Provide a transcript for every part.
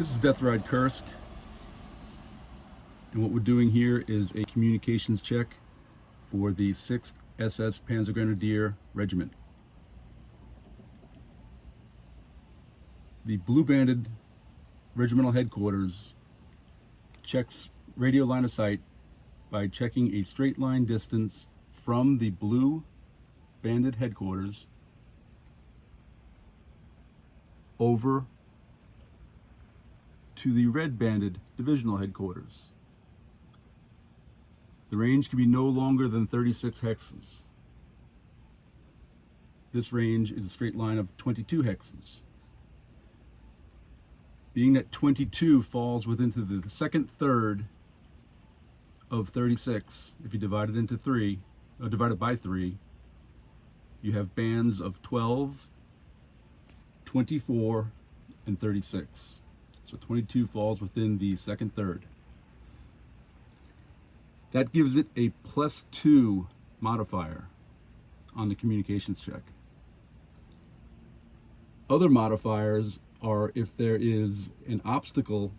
This is Death Ride Kursk, and what we're doing here is a communications check for the 6th SS Panzergrenadier Regiment. The blue-banded regimental headquarters checks radio line of sight by checking a straight line distance from the blue banded headquarters over to the red banded divisional headquarters. The range can be no longer than 36 hexes. This range is a straight line of 22 hexes. Being that 22 falls within the second third of 36, if you divide it into divide it by 3, you have bands of 12, 24, and 36. So 22 falls within the second third. That gives it a +2 modifier on the communications check. Other modifiers are if there is an obstacle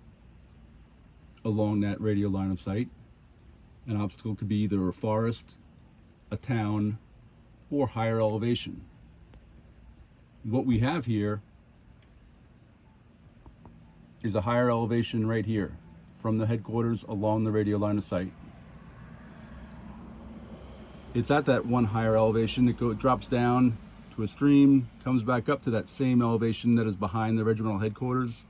along that radio line of sight. An obstacle could be either a forest, a town, or higher elevation. What we have here is a higher elevation right here from the headquarters along the radio line of sight. It's at that one higher elevation. It drops down to a stream, comes back up to that same elevation that is behind the regimental headquarters,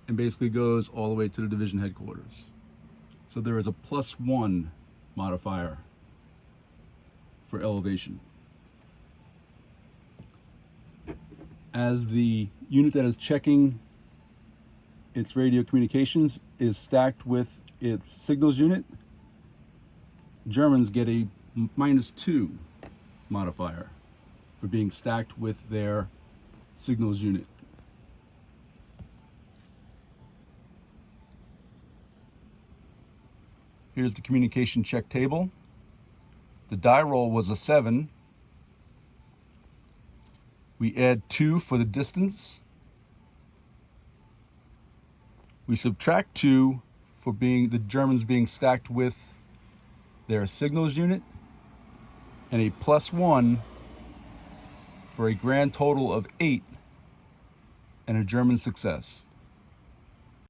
and basically goes all the way to the division headquarters. So there is a +1 modifier for elevation. As the unit that is checking its radio communications is stacked with its signals unit, Germans get a -2 modifier for being stacked with their signals unit. Here's the communication check table. The die roll was a 7. We add 2 for the distance. We subtract 2 for the Germans being stacked with their signals unit, and a +1 for a grand total of 8 and a German success.